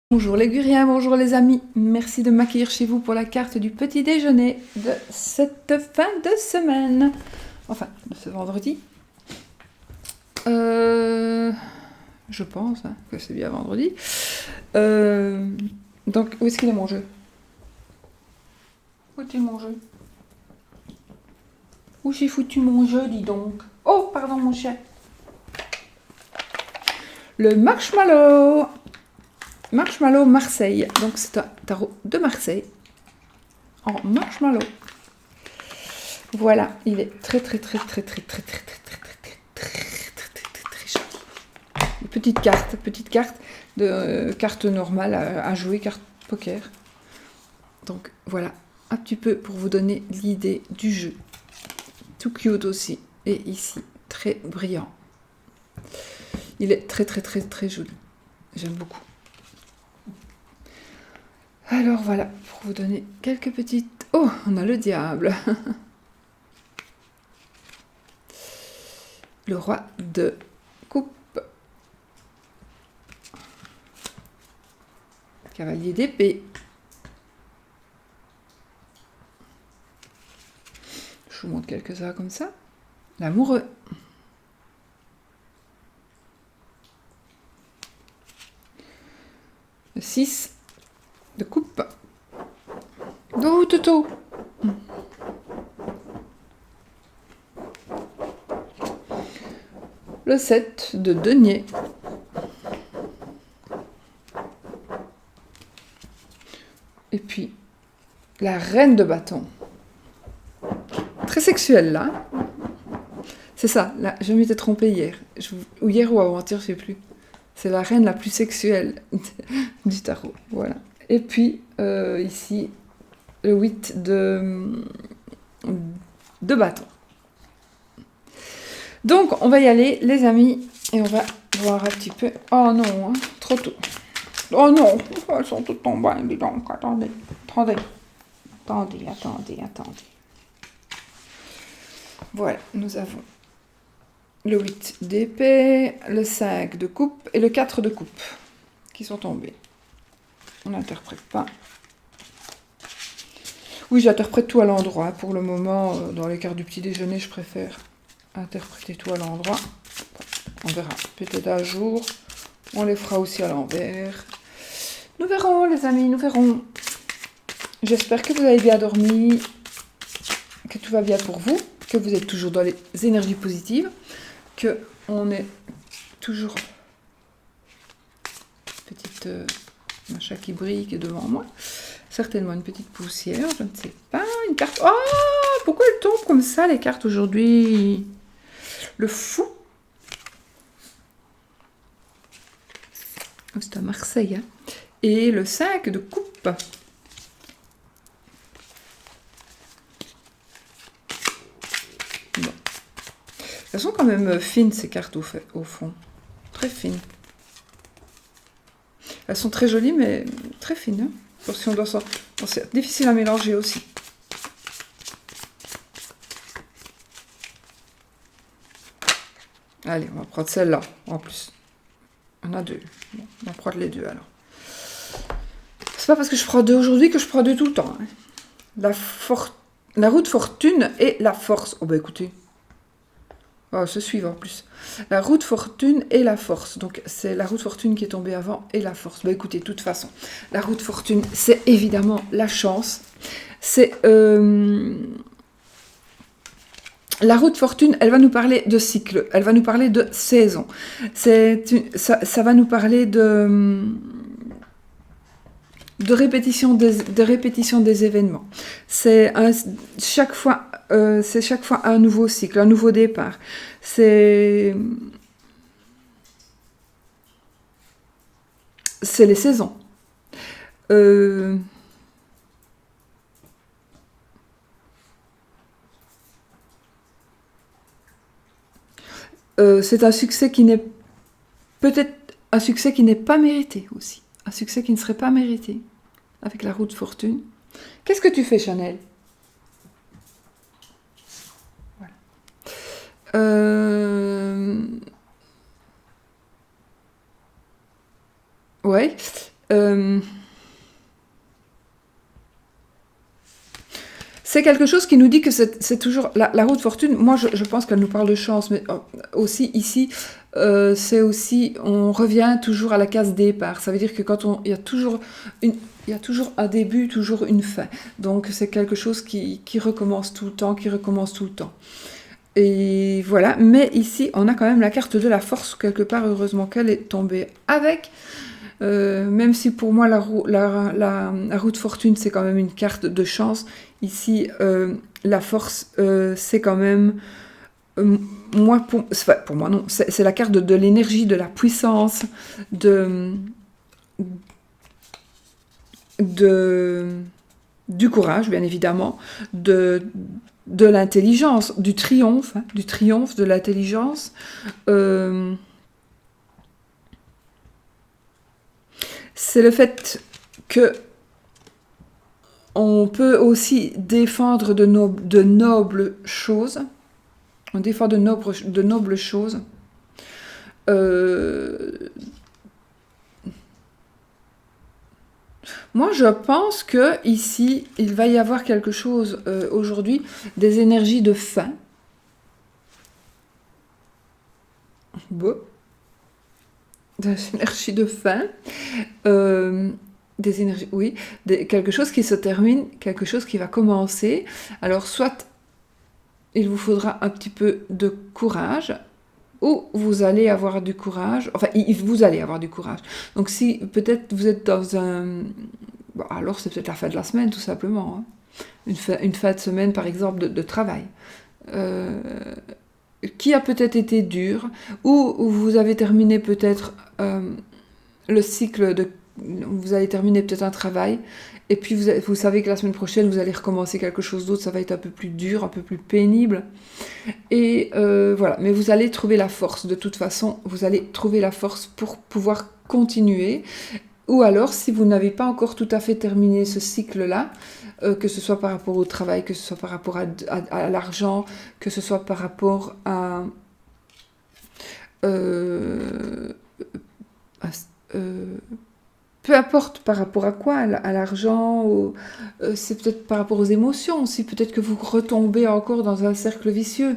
Bonjour les Guriens, bonjour les amis, merci de m'accueillir chez vous pour la carte du petit déjeuner de cette fin de semaine, enfin de ce vendredi. Je pense que c'est bien vendredi. Donc où est-ce qu'il est mon jeu? Où est-il mon jeu? Où j'ai foutu mon jeu, dis donc? Oh, pardon mon chien. Le marshmallow. Marshmallow Marseille, donc c'est un tarot de Marseille en marshmallow. Voilà, il est très joli. Petite carte de carte normale à jouer, carte poker. Donc voilà, un petit peu pour vous donner l'idée du jeu. Tout cute aussi, et ici très brillant. Il est très joli. J'aime beaucoup. Alors voilà, pour vous donner quelques petites... Oh, on a le diable. Le roi de coupe. Cavalier d'épée. Je vous montre quelques-uns comme ça. L'amoureux. Le 6 de coupe. Oh, Toto. Le 7 de denier. Et puis, la reine de bâton. Très sexuelle, là. C'est ça, là, je m'étais trompée hier. Ou hier ou avant-hier, je ne sais plus. C'est la reine la plus sexuelle du tarot. Voilà. Et puis, ici, le 8 de bâton. Donc, on va y aller, les amis, et on va voir un petit peu... Oh non, trop tôt. Oh non, elles sont toutes tombées, dis donc. Attendez. Voilà, nous avons le 8 d'épée, le 5 de coupe et le 4 de coupe qui sont tombés. On n'interprète pas. Oui, j'interprète tout à l'endroit. Pour le moment, dans les cartes du petit déjeuner, je préfère interpréter tout à l'endroit. On verra. Peut-être un jour, on les fera aussi à l'envers. Nous verrons, les amis, nous verrons. J'espère que vous avez bien dormi, que tout va bien pour vous, que vous êtes toujours dans les énergies positives, que on est toujours... Petite machin qui brille qui est devant moi. Certainement une petite poussière, je ne sais pas. Une carte... Oh, pourquoi elles tombent comme ça, les cartes, aujourd'hui? Le fou. C'est à Marseille. Hein. Et le 5 de coupe. Bon. Elles sont quand même fines, ces cartes, au fond. Très fines. Elles sont très jolies, mais très fines. Hein. Si on doit s'en... C'est difficile à mélanger aussi. Allez, on va prendre celle-là, en plus. On a deux. Bon, on va prendre les deux, alors. C'est pas parce que je prends deux aujourd'hui que je prends deux tout le temps. Hein. La roue de fortune et la force. Oh, bah écoutez. Oh, ce suivant en plus. La roue de fortune et la force. Donc, c'est la roue de fortune qui est tombée avant et la force. Bah écoutez, de toute façon, la roue de fortune, c'est évidemment la chance. C'est... La roue de fortune, elle va nous parler de cycle, elle va nous parler de saison. Ça va nous parler de répétition des événements. C'est chaque fois un nouveau cycle, un nouveau départ. C'est les saisons. C'est un succès qui n'est peut-être un succès qui n'est pas mérité aussi. Un succès qui ne serait pas mérité avec la roue de fortune. Qu'est-ce que tu fais, Chanel? Voilà. Ouais. Euh, c'est quelque chose qui nous dit que c'est toujours la roue de fortune. Moi, je pense qu'elle nous parle de chance, mais aussi ici, c'est aussi, on revient toujours à la case départ. Ça veut dire que il y a toujours il y a toujours un début, toujours une fin. Donc c'est quelque chose qui recommence tout le temps, qui recommence tout le temps. Et voilà, mais ici, on a quand même la carte de la force, quelque part, heureusement qu'elle est tombée avec. Même si pour moi, la roue de fortune, c'est quand même une carte de chance. Ici, la force, c'est quand même... moi, pour moi, non. C'est la carte de l'énergie, de la puissance, du courage, bien évidemment, de l'intelligence, du triomphe, de l'intelligence. C'est le fait que on peut aussi défendre de nobles choses. On défend de nobles choses. Moi, je pense que ici, il va y avoir quelque chose aujourd'hui, des énergies de fin. Bon. Des énergies de fin. Des énergies, oui. Quelque chose qui se termine, quelque chose qui va commencer. Alors, soit il vous faudra un petit peu de courage, ou vous allez avoir du courage, enfin, vous allez avoir du courage. Donc si peut-être vous êtes dans un... Bon, alors c'est peut-être la fin de la semaine, tout simplement. Hein. Une fin de semaine, par exemple, de travail. Qui a peut-être été dure, ou vous avez terminé peut-être le cycle de... Vous allez terminer peut-être un travail, et puis vous savez que la semaine prochaine, vous allez recommencer quelque chose d'autre, ça va être un peu plus dur, un peu plus pénible. Et voilà, mais vous allez trouver la force, de toute façon, vous allez trouver la force pour pouvoir continuer. Ou alors, si vous n'avez pas encore tout à fait terminé ce cycle-là, que ce soit par rapport au travail, que ce soit par rapport à l'argent, que ce soit par rapport à peu importe par rapport à quoi, à l'argent, c'est peut-être par rapport aux émotions aussi, peut-être que vous retombez encore dans un cercle vicieux,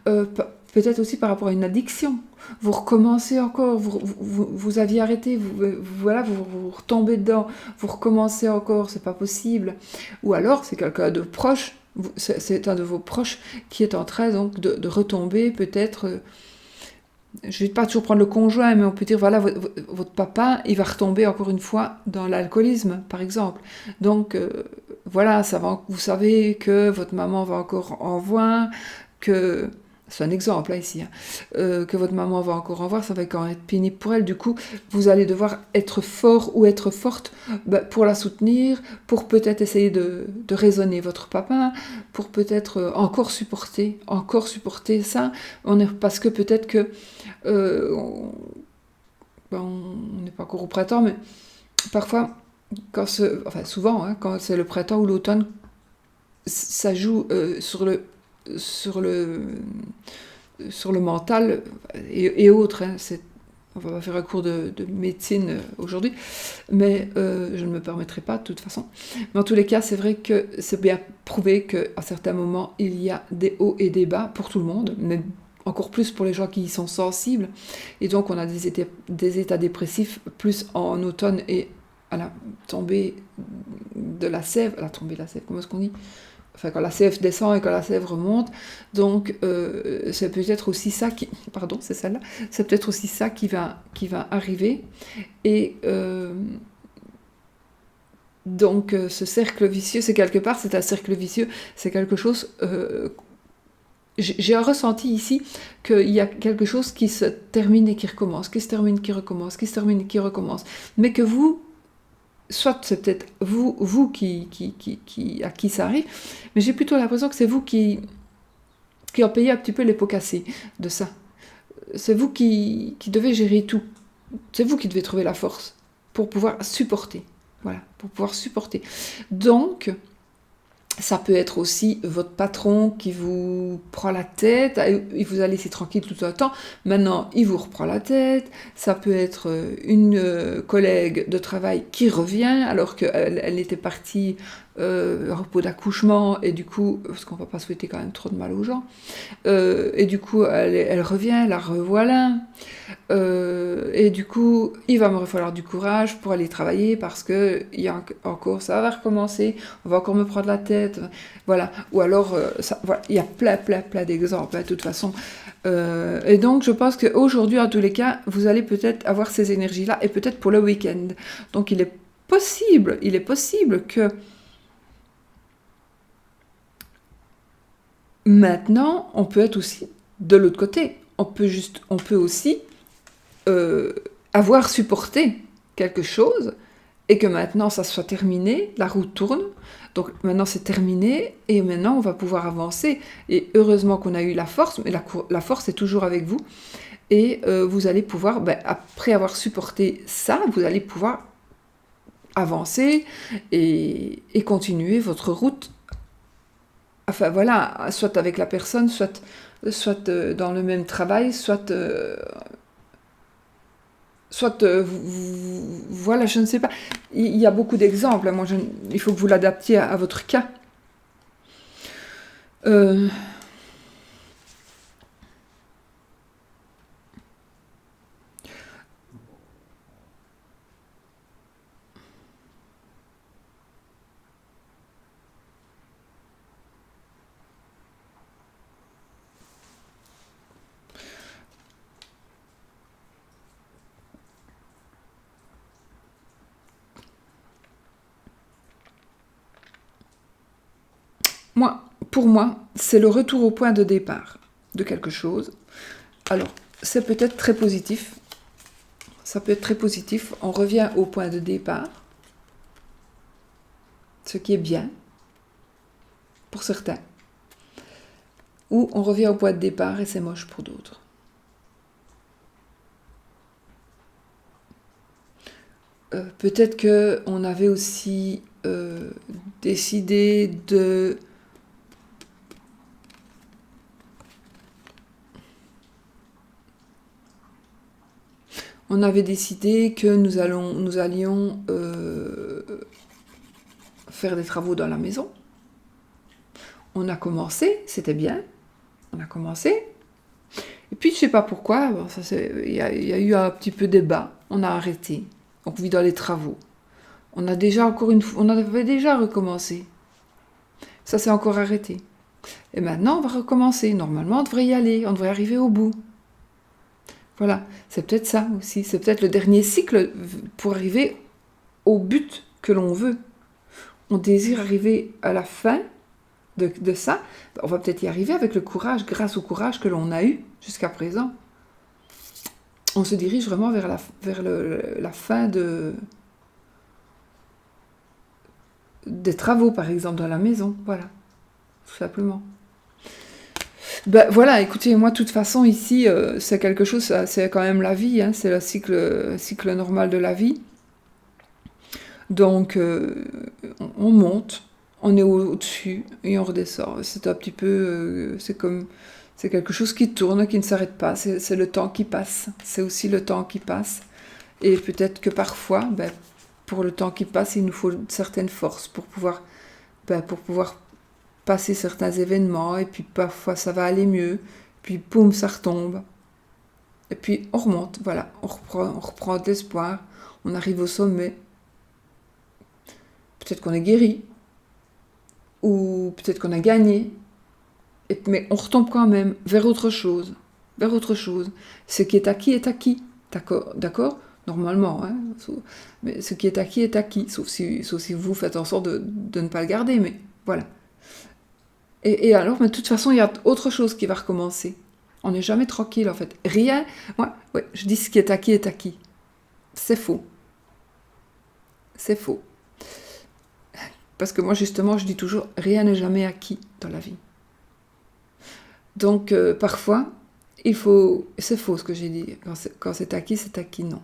peut-être aussi par rapport à une addiction. Vous recommencez encore, vous aviez arrêté, voilà, vous retombez dedans, vous recommencez encore, c'est pas possible. Ou alors c'est quelqu'un de proche, c'est un de vos proches qui est en train donc de retomber peut-être... je ne vais pas toujours prendre le conjoint, mais on peut dire, voilà, votre papa, il va retomber encore une fois dans l'alcoolisme, par exemple. Donc, voilà, vous savez que votre maman va encore en voir, que... C'est un exemple, là, ici. Hein, que votre maman va encore en voir, ça va quand même être pénible pour elle. Du coup, vous allez devoir être fort ou être forte pour la soutenir, pour peut-être essayer de raisonner votre papa, pour peut-être encore supporter ça. Parce que peut-être que on n'est pas encore au printemps, mais parfois, souvent, hein, quand c'est le printemps ou l'automne, ça joue sur le mental et autres. Hein, on va pas faire un cours de médecine aujourd'hui, mais je ne me permettrai pas de toute façon. Mais en tous les cas, c'est vrai que c'est bien prouvé qu'à certains moments, il y a des hauts et des bas pour tout le monde, mais encore plus pour les gens qui y sont sensibles. Et donc, on a des états dépressifs plus en automne et à la tombée de la sève. À la tombée de la sève, comment est-ce qu'on dit ? Enfin, quand la sève descend et quand la sève remonte. Donc, c'est peut-être aussi ça qui... Pardon, c'est celle-là. C'est peut-être aussi ça qui va arriver. Et... donc, ce cercle vicieux, c'est quelque part, c'est un cercle vicieux, c'est quelque chose... j'ai un ressenti ici qu'il y a quelque chose qui se termine et qui recommence, qui se termine, qui recommence, qui se termine, qui recommence. Mais que vous, soit c'est peut-être vous à qui ça arrive, mais j'ai plutôt l'impression que c'est vous qui en payez un petit peu les pots cassés de ça. C'est vous qui devez gérer tout. C'est vous qui devez trouver la force pour pouvoir supporter. Voilà, pour pouvoir supporter. Donc, Ça peut être aussi votre patron qui vous prend la tête, et vous allez laisser tranquille tout le temps. Maintenant, il vous reprend la tête. Ça peut être une collègue de travail qui revient alors qu'elle était partie au repos d'accouchement, et du coup, parce qu'on ne va pas souhaiter quand même trop de mal aux gens, et du coup, elle revient, la revoilà. Et du coup, il va me falloir du courage pour aller travailler parce que il y a encore, ça va recommencer, on va encore me prendre la tête, voilà. Ou alors, voilà, il y a plein d'exemples, hein, de toute façon. Et donc, je pense qu'aujourd'hui, en tous les cas, vous allez peut-être avoir ces énergies-là, et peut-être pour le week-end. Donc, il est possible que maintenant, on peut être aussi de l'autre côté. On peut aussi avoir supporté quelque chose et que maintenant ça soit terminé, la roue tourne, donc maintenant c'est terminé et maintenant on va pouvoir avancer. Et heureusement qu'on a eu la force, mais la force est toujours avec vous, et vous allez pouvoir, après avoir supporté ça, vous allez pouvoir avancer et continuer votre route. Enfin voilà, soit avec la personne, soit dans le même travail, soit voilà, je ne sais pas. Il y a beaucoup d'exemples. Moi, il faut que vous l'adaptiez à votre cas. Euh, pour moi, c'est le retour au point de départ de quelque chose. Alors, c'est peut-être très positif. Ça peut être très positif. On revient au point de départ, ce qui est bien pour certains. Ou on revient au point de départ et c'est moche pour d'autres. Peut-être qu'on avait aussi décidé de... On avait décidé que nous allions faire des travaux dans la maison. On a commencé, c'était bien. On a commencé. Et puis, je ne sais pas pourquoi, il y a eu un petit peu débat. On a arrêté. On vit dans les travaux. On avait déjà recommencé. Ça s'est encore arrêté. Et maintenant, on va recommencer. Normalement, on devrait y aller. On devrait arriver au bout. Voilà. C'est peut-être ça aussi. C'est peut-être le dernier cycle pour arriver au but que l'on veut. On désire arriver à la fin de ça. On va peut-être y arriver avec le courage, grâce au courage que l'on a eu jusqu'à présent. On se dirige vraiment vers la fin des travaux, par exemple, dans la maison. Voilà, tout simplement. Voilà, écoutez, moi, de toute façon, ici, c'est quelque chose, c'est quand même la vie, hein, c'est le cycle normal de la vie. Donc, on monte, on est au-dessus et on redescend. C'est un petit peu, c'est quelque chose qui tourne, qui ne s'arrête pas. C'est le temps qui passe. C'est aussi le temps qui passe. Et peut-être que parfois, pour le temps qui passe, il nous faut certaines forces pour pouvoir passer certains événements. Et puis parfois, ça va aller mieux. Puis, boum, ça retombe. Et puis, on remonte. Voilà, on reprend de l'espoir. On arrive au sommet. Peut-être qu'on est guéri. Ou peut-être qu'on a gagné. Mais on retombe quand même vers autre chose. Vers autre chose. Ce qui est acquis est acquis. D'accord? Normalement, hein. Mais ce qui est acquis, sauf si vous faites en sorte de ne pas le garder, mais voilà. Et alors, mais de toute façon, il y a autre chose qui va recommencer. On n'est jamais tranquille, en fait. Rien, ouais, je dis ce qui est acquis. C'est faux. C'est faux. Parce que moi, justement, je dis toujours, rien n'est jamais acquis dans la vie. Donc, parfois, c'est faux ce que j'ai dit. Quand c'est acquis, non.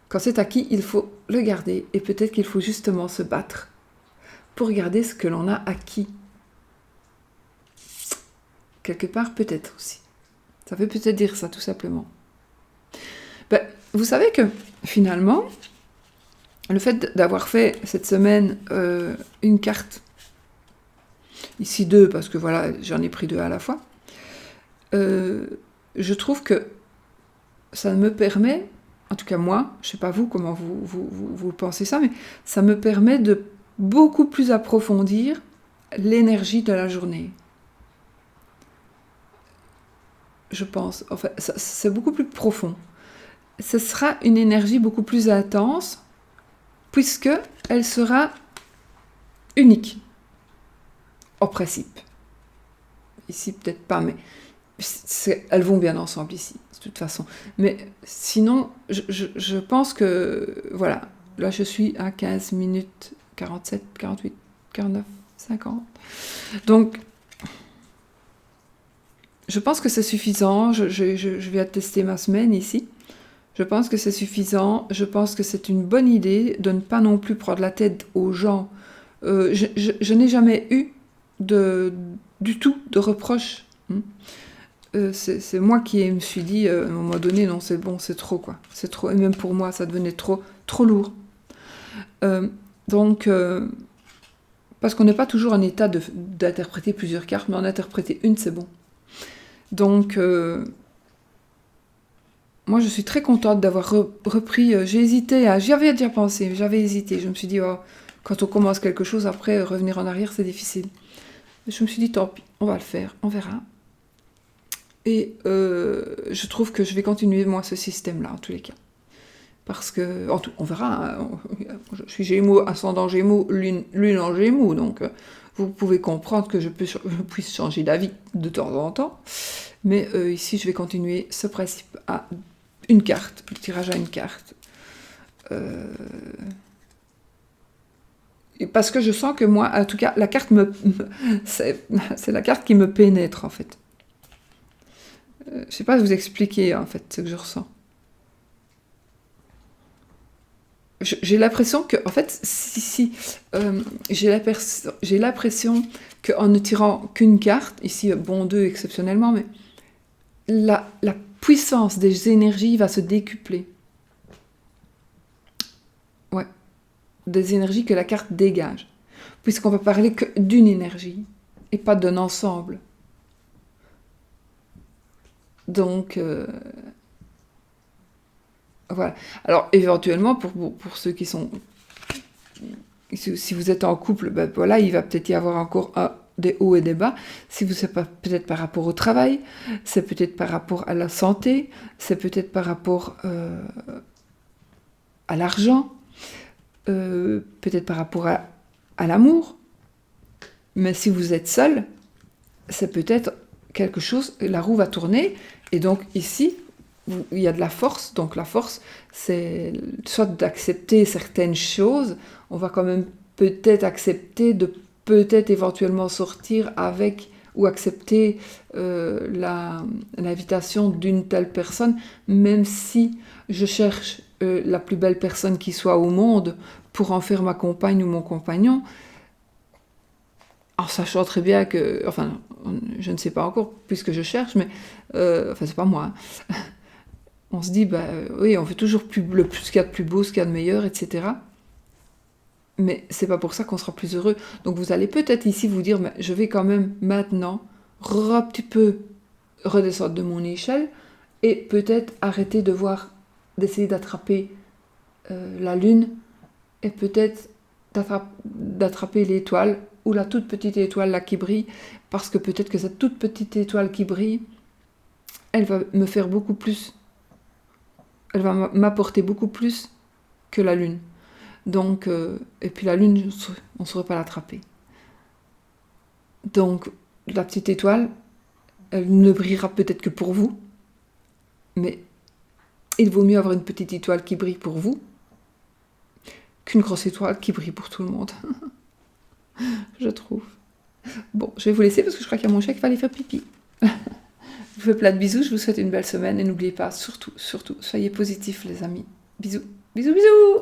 Quand c'est acquis, il faut le garder. Et peut-être qu'il faut justement se battre pour regarder ce que l'on a acquis. Quelque part, peut-être aussi. Ça veut peut-être dire ça, tout simplement. Ben, vous savez que, finalement, le fait d'avoir fait cette semaine une carte, ici 2, parce que voilà, j'en ai pris 2 à la fois, je trouve que ça me permet, en tout cas moi, je ne sais pas vous, comment vous pensez ça, mais ça me permet de beaucoup plus approfondir l'énergie de la journée. Je pense, enfin, c'est beaucoup plus profond. Ce sera une énergie beaucoup plus intense, puisque elle sera unique, en principe. Ici, peut-être pas, mais elles vont bien ensemble ici, de toute façon. Mais sinon, je pense que, voilà, là je suis à 15 minutes 47, 48, 49, 50. Donc, je pense que c'est suffisant. Je vais tester ma semaine ici. Je pense que c'est suffisant. Je pense que c'est une bonne idée de ne pas non plus prendre la tête aux gens. Je n'ai jamais eu du tout de reproche. C'est moi qui me suis dit, à un moment donné, non, c'est bon, c'est trop, quoi. C'est trop. Et même pour moi, ça devenait trop lourd. Donc, parce qu'on n'est pas toujours en état d'interpréter plusieurs cartes, mais en interpréter une, c'est bon. Donc, moi, je suis très contente d'avoir repris. J'ai hésité, j'y avais déjà pensé, j'avais hésité. Je me suis dit, oh, quand on commence quelque chose, après, revenir en arrière, c'est difficile. Je me suis dit, tant pis, on va le faire, on verra. Et je trouve que je vais continuer, moi, ce système-là, en tous les cas. Parce que, on verra, hein, je suis Gémeaux, ascendant Gémeaux, lune en Gémeaux, donc vous pouvez comprendre que je puisse changer d'avis de temps en temps. Mais ici, je vais continuer ce principe à une carte, le tirage à une carte. Parce que je sens que moi, en tout cas, la carte c'est la carte qui me pénètre, en fait. Je ne sais pas vous expliquer, en fait, ce que je ressens. J'ai l'impression que, en fait, j'ai l'impression qu'en ne tirant qu'une carte, ici, bon, 2 exceptionnellement, mais la puissance des énergies va se décupler. Ouais. Des énergies que la carte dégage. Puisqu'on va parler que d'une énergie, et pas d'un ensemble. Donc, voilà. Alors, éventuellement, pour ceux qui sont... Si vous êtes en couple, ben voilà, il va peut-être y avoir encore des hauts et des bas. Si vous c'est peut-être par rapport au travail, c'est peut-être par rapport à la santé, c'est peut-être par rapport à l'argent, peut-être par rapport à l'amour. Mais si vous êtes seul, c'est peut-être quelque chose, la roue va tourner, et donc ici, il y a de la force. Donc la force, c'est soit d'accepter certaines choses, on va quand même peut-être accepter de peut-être éventuellement sortir avec ou accepter l'invitation d'une telle personne, même si je cherche la plus belle personne qui soit au monde pour en faire ma compagne ou mon compagnon, en sachant très bien que, enfin, je ne sais pas encore puisque je cherche, mais enfin c'est pas moi. Hein. On se dit, bah oui, on fait toujours ce qu'il y a de plus beau, ce qu'il y a de meilleur, etc. Mais c'est pas pour ça qu'on sera plus heureux. Donc vous allez peut-être ici vous dire, mais je vais quand même maintenant un petit peu redescendre de mon échelle et peut-être arrêter d'essayer d'attraper la lune et peut-être d'attraper l'étoile ou la toute petite étoile là qui brille, parce que peut-être que cette toute petite étoile qui brille, elle va me faire beaucoup plus, elle va m'apporter beaucoup plus que la lune. Donc, et puis la lune, on ne saurait pas l'attraper. Donc, la petite étoile, elle ne brillera peut-être que pour vous, mais il vaut mieux avoir une petite étoile qui brille pour vous qu'une grosse étoile qui brille pour tout le monde. Je trouve. Bon, je vais vous laisser parce que je crois qu'il y a mon chat qui va aller faire pipi. Je vous fais plein de bisous, je vous souhaite une belle semaine et n'oubliez pas, surtout, soyez positifs les amis. Bisous, bisous, bisous!